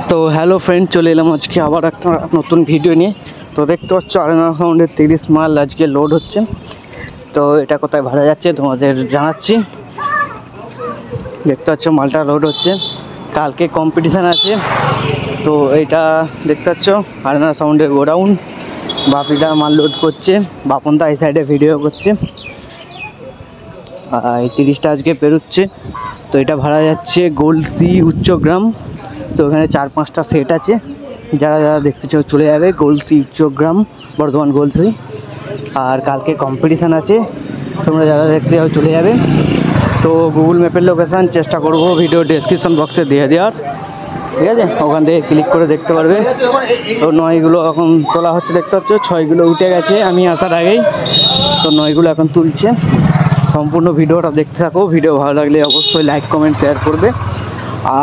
তো hello friend, চলে এলাম আজকে আবার একটা নতুন ভিডিও নিয়ে। তো দেখতে পাচ্ছ আরেনা সাউন্ডের 30 মাল আজকে লোড হচ্ছে। তো এটা কোথায় ভাড়া যাচ্ছে তোমাদের জানাচ্ছি। দেখতে পাচ্ছ মালটা লোড হচ্ছে, কালকে কম্পিটিশান আছে। তো এইটা দেখতে পাচ্ছ আরেনা সাউন্ডের গোডাউন, বাপিদা মাল লোড করছে, বাপনদা এই সাইডে ভিডিও করছে। এই 30টা আজকে পেরোচ্ছে। তো এটা ভাড়া যাচ্ছে গোলসি উচ্চগ্রাম। তো ওখানে 4-5টা সেট আছে, যারা যারা দেখতে চাও চলে যাবে গোলসি উচ্চগ্রাম, বর্ধমান গোলসি। আর কালকে কম্পিটিশান আছে, তোমরা যারা দেখতে চাও চলে যাবে। তো গুগল ম্যাপের লোকেশান চেষ্টা করব ভিডিও ডেসক্রিপশন বক্সে দিয়ে দেওয়ার, ঠিক আছে? ওখান থেকে ক্লিক করে দেখতে পারবে। তো 9গুলো এখন তোলা হচ্ছে, দেখতে পাচ্ছ 6গুলো উঠে গেছে আমি আসার আগেই। তো 9গুলো এখন তুলছে। সম্পূর্ণ ভিডিওটা দেখতে থাকো। ভিডিও ভালো লাগলে অবশ্যই লাইক কমেন্ট শেয়ার করবে,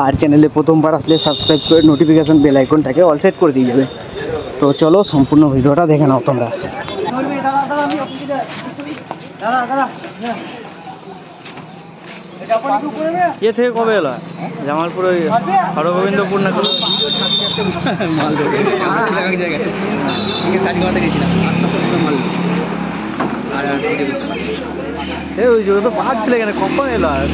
আর চ্যানেলে প্রথমবার আসলে সাবস্ক্রাইব করে নোটিফিকেশান বেল আইকনটাকে অল সেট করে দিয়ে যাবে। তো চলো সম্পূর্ণ ভিডিওটা দেখে নাও তোমরা। কে থেকে কবে এলো? জামালপুর ওই হরগোবিন্দপুর না কোনো মাল ধরে ওই জন্য তো পাঁচ ছিল, এখানে কখন এলো? আর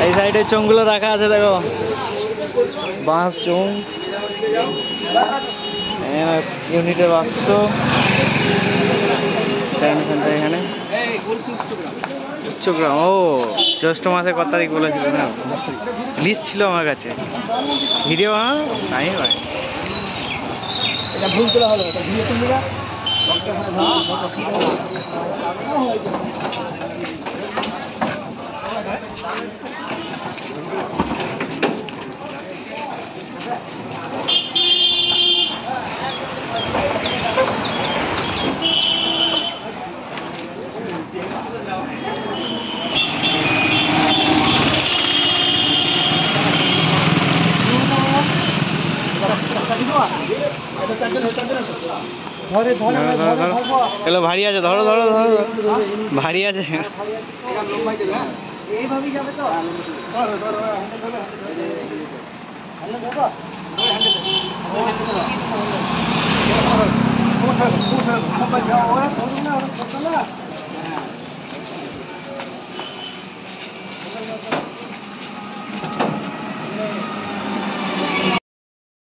এই সাইডে চোঙগুলো রাখা আছে, দেখো বাঁশ চোঙ, ইউনিটের বাক্স, এখানে উচ্চগ্রাম। ও জ্যৈষ্ঠ মাসে কত তারিখ বলেছিল না? লিস্ট ছিল আমার কাছে, ভিডিও টাইম হয়। এটা ভুল তোলা হলো, এটা ভিডিও তুলবি না। এলো ভারী আছে, ধরো ধরো ধরো, ভারী আছে। এইভাবেই যাবে তো।